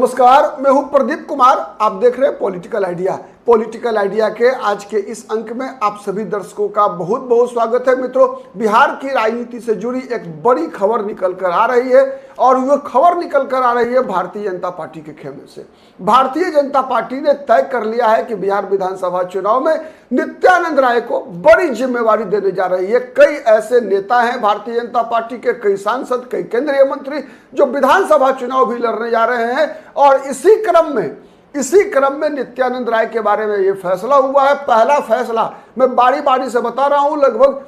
नमस्कार, मैं हूं प्रदीप कुमार। आप देख रहे हैं पॉलिटिकल आइडिया। पॉलिटिकल आइडिया के आज के इस अंक में आप सभी दर्शकों का बहुत बहुत स्वागत है। मित्रों, बिहार की राजनीति से जुड़ी एक बड़ी खबर निकल कर आ रही है और वह खबर निकल कर आ रही है भारतीय जनता पार्टी के खेमे से। भारतीय जनता पार्टी ने तय कर लिया है कि बिहार विधानसभा चुनाव में नित्यानंद राय को बड़ी जिम्मेवारी देने जा रही है। कई ऐसे नेता हैं भारतीय जनता पार्टी के, कई सांसद, कई केंद्रीय मंत्री जो विधानसभा चुनाव भी लड़ने जा रहे हैं और इसी क्रम में नित्यानंद राय के बारे में यह फैसला हुआ है। पहला फैसला मैं बारी बारी से बता रहा हूं, लगभग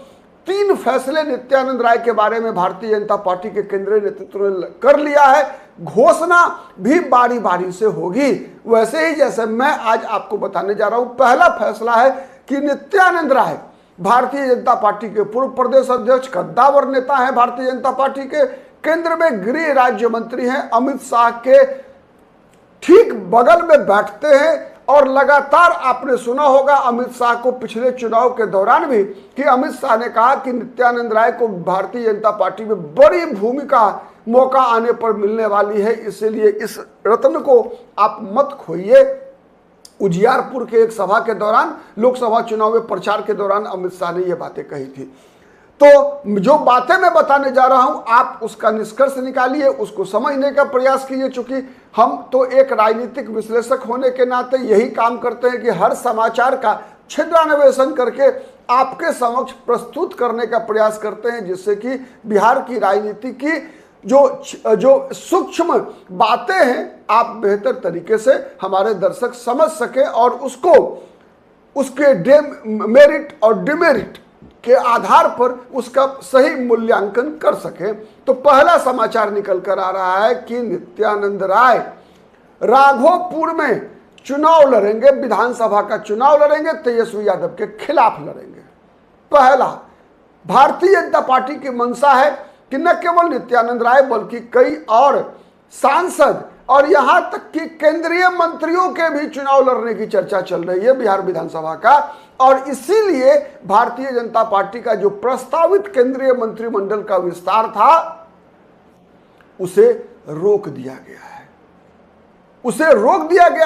3 फैसले नित्यानंद राय के बारे में भारतीय जनता पार्टी के केंद्रीय नेतृत्व ने कर लिया है। घोषणा भी बारी बारी से होगी, वैसे ही जैसे मैं आज आपको बताने जा रहा हूं। पहला फैसला है कि नित्यानंद राय भारतीय जनता पार्टी के पूर्व प्रदेश अध्यक्ष, कद्दावर नेता हैं भारतीय जनता पार्टी के, केंद्र में गृह राज्य मंत्री हैं, अमित शाह के ठीक बगल में बैठते हैं और लगातार आपने सुना होगा अमित शाह को पिछले चुनाव के दौरान भी कि अमित शाह ने कहा कि नित्यानंद राय को भारतीय जनता पार्टी में बड़ी भूमिका मौका आने पर मिलने वाली है, इसलिए इस रत्न को आप मत खोइए। उजियारपुर के एक सभा के दौरान, लोकसभा चुनाव में प्रचार के दौरान अमित शाह ने यह बातें कही थी। तो जो बातें मैं बताने जा रहा हूं, आप उसका निष्कर्ष निकालिए, उसको समझने का प्रयास कीजिए। चूंकि हम तो एक राजनीतिक विश्लेषक होने के नाते यही काम करते हैं कि हर समाचार का छिद्रान्वेषण करके आपके समक्ष प्रस्तुत करने का प्रयास करते हैं, जिससे कि बिहार की राजनीति की जो सूक्ष्म बातें हैं आप बेहतर तरीके से हमारे दर्शक समझ सके और उसके मेरिट और डिमेरिट के आधार पर उसका सही मूल्यांकन कर सके। तो पहला समाचार निकल कर आ रहा है कि नित्यानंद राय राघोपुर में चुनाव लड़ेंगे, विधानसभा का चुनाव लड़ेंगे, तेजस्वी यादव के खिलाफ लड़ेंगे। पहला, भारतीय जनता पार्टी की मंशा है कि न केवल नित्यानंद राय बल्कि कई और सांसद और यहां तक कि केंद्रीय मंत्रियों के भी चुनाव लड़ने की चर्चा चल रही है बिहार विधानसभा का, और इसीलिए भारतीय जनता पार्टी का जो प्रस्तावित केंद्रीय मंत्रिमंडल का विस्तार था उसे रोक दिया गया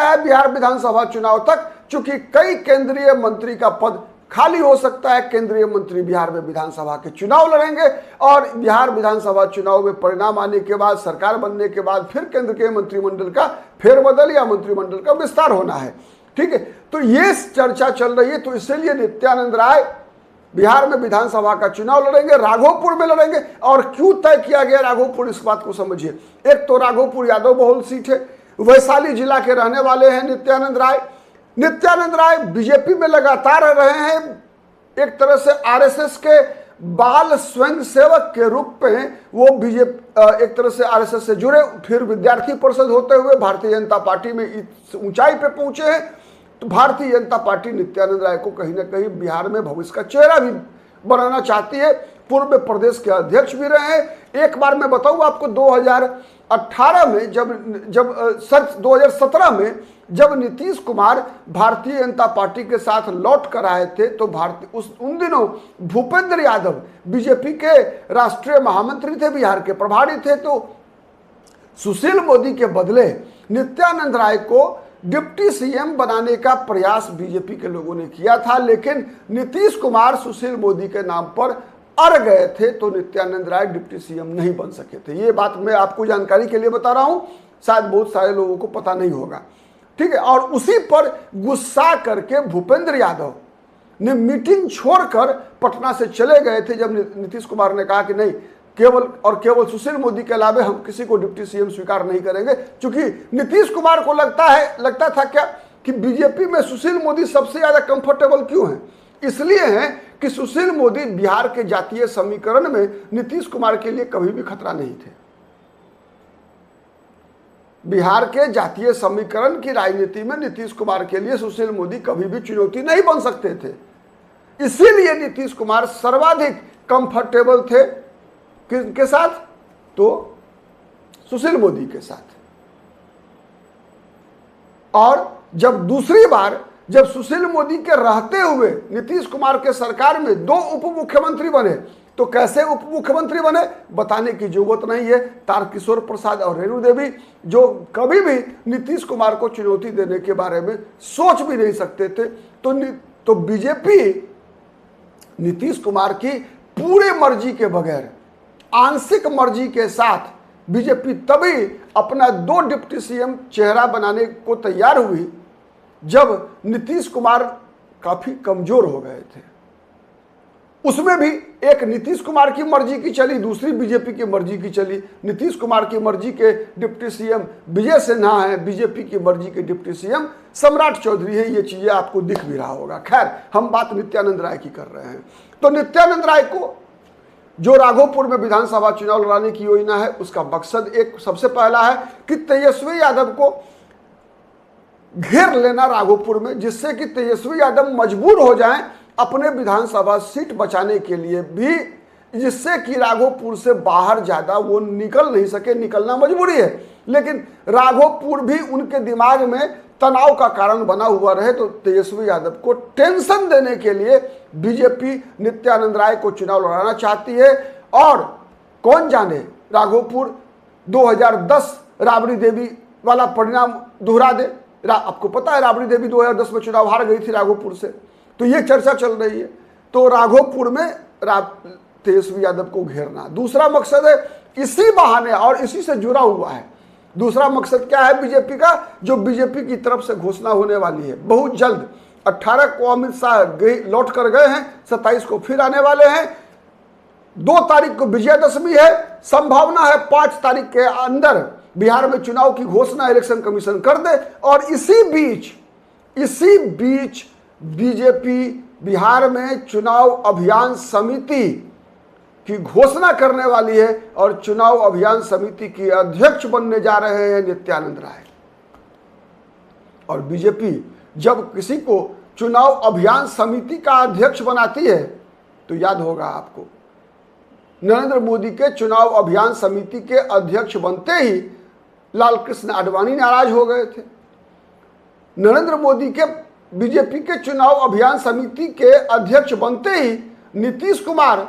है बिहार विधानसभा चुनाव तक, चूंकि कई केंद्रीय मंत्री का पद खाली हो सकता है। केंद्रीय मंत्री बिहार में विधानसभा के चुनाव लड़ेंगे और बिहार विधानसभा चुनाव में परिणाम आने के बाद, सरकार बनने के बाद फिर केंद्र के मंत्रिमंडल का फेरबदल या मंत्रिमंडल का विस्तार होना है। ठीक है, तो ये चर्चा चल रही है। तो इसलिए नित्यानंद राय बिहार में विधानसभा का चुनाव लड़ेंगे, राघोपुर में लड़ेंगे। और क्यों तय किया गया राघोपुर, इस बात को समझिए। एक तो राघोपुर यादव बहुल सीट है, वैशाली जिला के रहने वाले हैं नित्यानंद राय बीजेपी में लगातार रहे हैं। एक तरह से आरएसएस के बाल स्वयं सेवक के रूप में वो बीजेपी एक तरह से आरएसएस से जुड़े, फिर विद्यार्थी परिषद होते हुए भारतीय जनता पार्टी में इस ऊंचाई पे पहुंचे हैं। तो भारतीय जनता पार्टी नित्यानंद राय को कहीं ना कहीं बिहार में भविष्य का चेहरा भी बनाना चाहती है। पूर्व में प्रदेश के अध्यक्ष भी रहे हैं। एक बार मैं बताऊं आपको, 2018 में जब 2017 में जब नीतीश कुमार भारतीय जनता पार्टी के साथ लौट कर आए थे, तो उन दिनों भूपेंद्र यादव बीजेपी के राष्ट्रीय महामंत्री थे, बिहार के प्रभारी थे। तो सुशील मोदी के बदले नित्यानंद राय को डिप्टी सीएम बनाने का प्रयास बीजेपी के लोगों ने किया था, लेकिन नीतीश कुमार सुशील मोदी के नाम पर अड़ गए थे, तो नित्यानंद राय डिप्टी सीएम नहीं बन सके थे। ये बात मैं आपको जानकारी के लिए बता रहा हूं, शायद बहुत सारे लोगों को पता नहीं होगा। ठीक है, और उसी पर गुस्सा करके भूपेंद्र यादव ने मीटिंग छोड़कर पटना से चले गए थे, जब नीतीश कुमार ने कहा कि नहीं, केवल सुशील मोदी के अलावा हम किसी को डिप्टी सीएम स्वीकार नहीं करेंगे। क्योंकि नीतीश कुमार को लगता था क्या कि बीजेपी में सुशील मोदी सबसे ज्यादा कंफर्टेबल क्यों है? इसलिए है कि सुशील मोदी बिहार के जातीय समीकरण में नीतीश कुमार के लिए कभी भी खतरा नहीं थे। बिहार के जातीय समीकरण की राजनीति में नीतीश कुमार के लिए सुशील मोदी कभी भी चुनौती नहीं बन सकते थे। इसीलिए नीतीश कुमार सर्वाधिक कंफर्टेबल थे किसके साथ? तो सुशील मोदी के साथ। और जब दूसरी बार जब सुशील मोदी के रहते हुए नीतीश कुमार के सरकार में 2 उप मुख्यमंत्री बने, तो कैसे उप मुख्यमंत्री बने बताने की जरूरत नहीं है। तारकिशोर प्रसाद और रेणु देवी जो कभी भी नीतीश कुमार को चुनौती देने के बारे में सोच भी नहीं सकते थे, तो बीजेपी नीतीश कुमार की पूरे मर्जी के बगैर आंशिक मर्जी के साथ बीजेपी तभी अपना 2 डिप्टी सीएम चेहरा बनाने को तैयार हुई जब नीतीश कुमार काफी कमजोर हो गए थे। उसमें भी एक नीतीश कुमार की मर्जी की चली, दूसरी बीजेपी की मर्जी की चली। नीतीश कुमार की मर्जी के डिप्टी सीएम विजय सिन्हा है, बीजेपी की मर्जी के डिप्टी सीएम सम्राट चौधरी है। ये चीजें आपको दिख भी रहा होगा। खैर, हम बात नित्यानंद राय की कर रहे हैं। तो नित्यानंद राय को जो राघोपुर में विधानसभा चुनाव लड़ाने की योजना है, उसका मकसद एक सबसे पहला है कि तेजस्वी यादव को घेर लेना राघोपुर में, जिससे कि तेजस्वी यादव मजबूर हो जाएं अपने विधानसभा सीट बचाने के लिए भी, जिससे कि राघोपुर से बाहर ज्यादा वो निकल नहीं सके। निकलना मजबूरी है, लेकिन राघोपुर भी उनके दिमाग में तनाव का कारण बना हुआ रहे। तो तेजस्वी यादव को टेंशन देने के लिए बीजेपी नित्यानंद राय को चुनाव लड़ाना चाहती है। और कौन जाने राघोपुर 2010 राबड़ी देवी वाला परिणाम दोहरा दे। आपको पता है राबड़ी देवी 2010 में चुनाव हार गई थी राघोपुर से, तो ये चर्चा चल रही है। तो राघोपुर में तेजस्वी यादव को घेरना दूसरा मकसद है। इसी बहाने और इसी से जुड़ा हुआ है दूसरा मकसद क्या है बीजेपी का, जो बीजेपी की तरफ से घोषणा होने वाली है बहुत जल्द। 18 को अमित शाह लौट कर गए हैं, 27 को फिर आने वाले हैं, 2 तारीख को विजयदशमी है, संभावना है 5 तारीख के अंदर बिहार में चुनाव की घोषणा इलेक्शन कमीशन कर दे। और इसी बीच बीजेपी बिहार में चुनाव अभियान समिति की घोषणा करने वाली है और चुनाव अभियान समिति की अध्यक्ष बनने जा रहे हैं नित्यानंद राय। और बीजेपी जब किसी को चुनाव अभियान समिति का अध्यक्ष बनाती है तो याद होगा आपको, नरेंद्र मोदी के चुनाव अभियान समिति के अध्यक्ष बनते ही लालकृष्ण आडवाणी नाराज हो गए थे। नरेंद्र मोदी के बीजेपी के चुनाव अभियान समिति के अध्यक्ष बनते ही नीतीश कुमार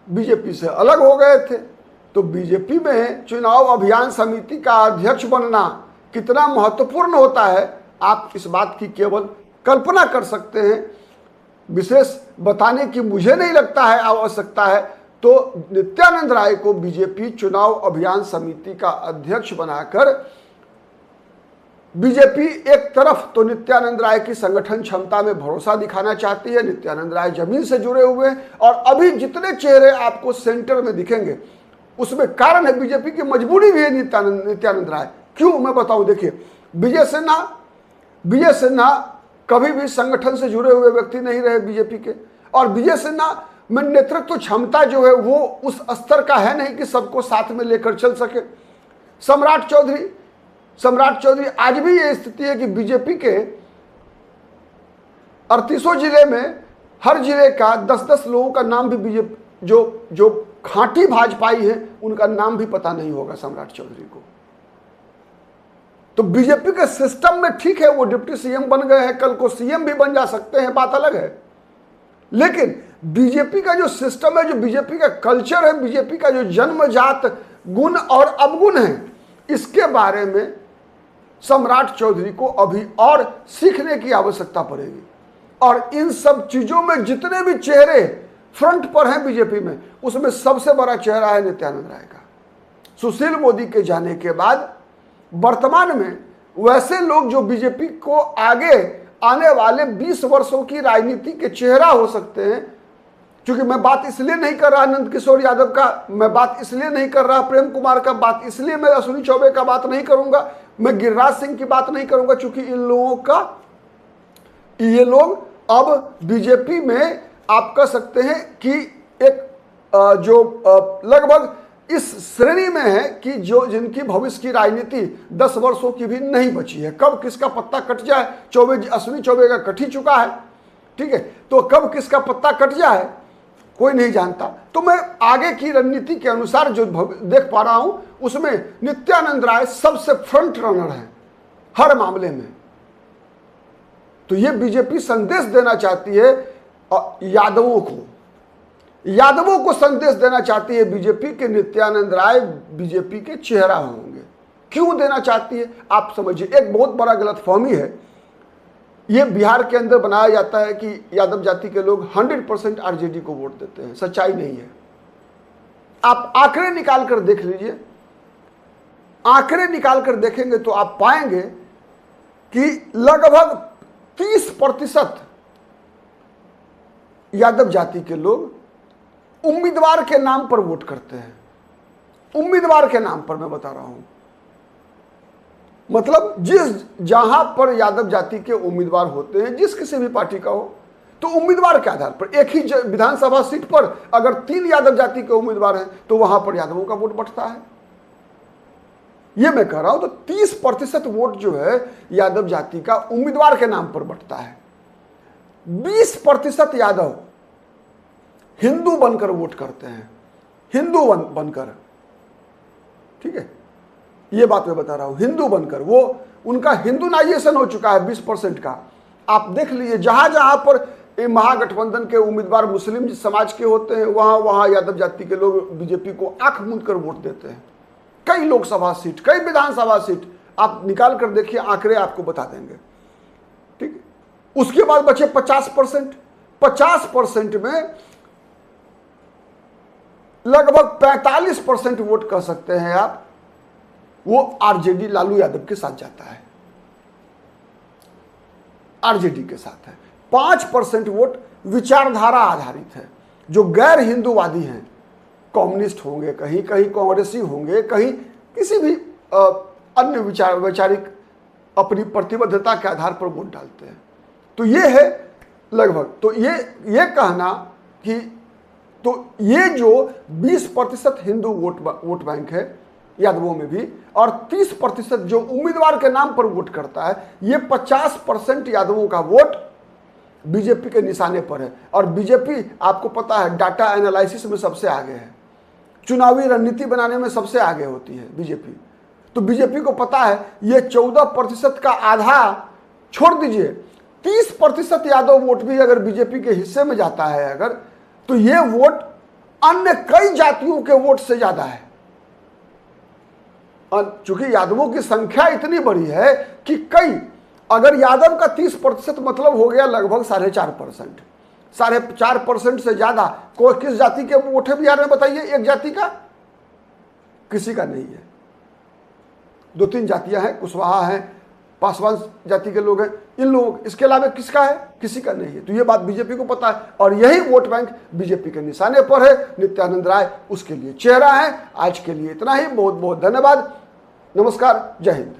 बीजेपी से अलग हो गए थे। तो बीजेपी में चुनाव अभियान समिति का अध्यक्ष बनना कितना महत्वपूर्ण होता है, आप इस बात की केवल कल्पना कर सकते हैं। विशेष बताने की मुझे नहीं लगता है आवश्यकता है। तो नित्यानंद राय को बीजेपी चुनाव अभियान समिति का अध्यक्ष बनाकर बीजेपी एक तरफ तो नित्यानंद राय की संगठन क्षमता में भरोसा दिखाना चाहती है। नित्यानंद राय जमीन से जुड़े हुए हैं और अभी जितने चेहरे आपको सेंटर में दिखेंगे उसमें कारण है बीजेपी की मजबूरी भी है नित्यानंद राय। क्यों मैं बताऊं, देखिए विजय सिन्हा कभी भी संगठन से जुड़े हुए व्यक्ति नहीं रहे बीजेपी के, और विजय सिन्हा में नेतृत्व क्षमता जो है वो उस स्तर का है नहीं कि सबको साथ में लेकर चल सके। सम्राट चौधरी आज भी ये स्थिति है कि बीजेपी के 38 जिले में हर जिले का 10-10 लोगों का नाम भी बीजेपी जो खांटी भाजपाई है उनका नाम भी पता नहीं होगा सम्राट चौधरी को। तो बीजेपी के सिस्टम में ठीक है वो डिप्टी सीएम बन गए हैं, कल को सीएम भी बन जा सकते हैं, बात अलग है। लेकिन बीजेपी का जो सिस्टम है, जो बीजेपी का कल्चर है, बीजेपी का जो जन्मजात गुण और अवगुण है, इसके बारे में सम्राट चौधरी को अभी और सीखने की आवश्यकता पड़ेगी। और इन सब चीजों में जितने भी चेहरे फ्रंट पर हैं बीजेपी में, उसमें सबसे बड़ा चेहरा है नित्यानंद राय का। सुशील मोदी के जाने के बाद वर्तमान में वैसे लोग जो बीजेपी को आगे आने वाले 20 वर्षों की राजनीति के चेहरा हो सकते हैं, क्योंकि मैं बात इसलिए नहीं कर रहा नंद किशोर यादव का, मैं बात इसलिए नहीं कर रहा प्रेम कुमार का, बात इसलिए मैं अश्विनी चौबे का बात नहीं करूंगा, मैं गिरिराज सिंह की बात नहीं करूंगा, क्योंकि ये लोग अब बीजेपी में आप कह सकते हैं कि एक लगभग इस श्रेणी में है कि जो जिनकी भविष्य की राजनीति 10 वर्षों की भी नहीं बची है। कब किसका पत्ता कट जाए, अश्विनी चौबे का कट ही चुका है, ठीक है, तो कब किसका पत्ता कट जाए कोई नहीं जानता। तो मैं आगे की रणनीति के अनुसार जो देख पा रहा हूं उसमें नित्यानंद राय सबसे फ्रंट रनर है हर मामले में। तो ये बीजेपी संदेश देना चाहती है यादवों को यादवों को संदेश देना चाहती है बीजेपी के नित्यानंद राय बीजेपी के चेहरा होंगे। क्यों देना चाहती है आप समझिए। एक बहुत बड़ा गलतफहमी है, ये बिहार के अंदर बनाया जाता है कि यादव जाति के लोग 100% आरजेडी को वोट देते हैं। सच्चाई नहीं है। आप आंकड़े निकाल कर देख लीजिए, आंकड़े निकाल कर देखेंगे तो आप पाएंगे कि लगभग 30% यादव जाति के लोग उम्मीदवार के नाम पर वोट करते हैं। उम्मीदवार के नाम पर मैं बता रहा हूं, मतलब जहां पर यादव जाति के उम्मीदवार होते हैं, जिस किसी भी पार्टी का हो, तो उम्मीदवार के आधार पर एक ही विधानसभा सीट पर अगर 3 यादव जाति के उम्मीदवार हैं तो वहां पर यादवों का वोट बढ़ता है। यह मैं कह रहा हूं। तो 30% वोट जो है यादव जाति का उम्मीदवार के नाम पर बढ़ता है। 20% यादव हिंदू बनकर वोट करते हैं, हिंदू बनकर, ठीक है, ये बात मैं बता रहा हूं, हिंदू बनकर। वो उनका हिंदूनाइजेशन हो चुका है 20% का। आप देख लीजिए, जहां जहां पर महागठबंधन के उम्मीदवार मुस्लिम समाज के होते हैं, वहां वहां यादव जाति के लोग बीजेपी को आंख मूंद कर वोट देते हैं। कई लोकसभा सीट, कई विधानसभा सीट आप निकाल कर देखिए, आंकड़े आपको बता देंगे, ठीक है। उसके बाद बचे 50%। 50% में लगभग 45% वोट कह सकते हैं आप, वो आरजेडी लालू यादव के साथ जाता है, आरजेडी के साथ है। 5% वोट विचारधारा आधारित है, जो गैर हिंदूवादी हैं, कम्युनिस्ट होंगे, कहीं कहीं कांग्रेसी होंगे, कहीं किसी भी अन्य वैचारिक अपनी प्रतिबद्धता के आधार पर वोट डालते हैं। तो ये है लगभग। तो ये कहना कि तो ये जो 20% हिंदू वोट बैंक है यादवों में भी, और 30% जो उम्मीदवार के नाम पर वोट करता है, ये 50% यादवों का वोट बीजेपी के निशाने पर है। और बीजेपी आपको पता है डाटा एनालिसिस में सबसे आगे है, चुनावी रणनीति बनाने में सबसे आगे होती है बीजेपी। तो बीजेपी को पता है ये 14% का आधा छोड़ दीजिए, 30% यादव वोट भी अगर बीजेपी के हिस्से में जाता है अगर, तो ये वोट अन्य कई जातियों के वोट से ज्यादा है। चूंकि यादवों की संख्या इतनी बड़ी है कि कई, अगर यादव का 30% मतलब हो गया लगभग 4.5%, 4.5% से ज्यादा कोई किस जाति के वोट है बिहार में बताइए? एक जाति का किसी का नहीं है। 2-3 जातियां हैं, कुशवाहा हैं, पासवान जाति के लोग हैं, इन लोग, इसके अलावा किसका है? किसी का नहीं है। तो ये बात बीजेपी को पता है, और यही वोट बैंक बीजेपी के निशाने पर है। नित्यानंद राय उसके लिए चेहरा है। आज के लिए इतना ही। बहुत बहुत धन्यवाद। नमस्कार। जय हिंद।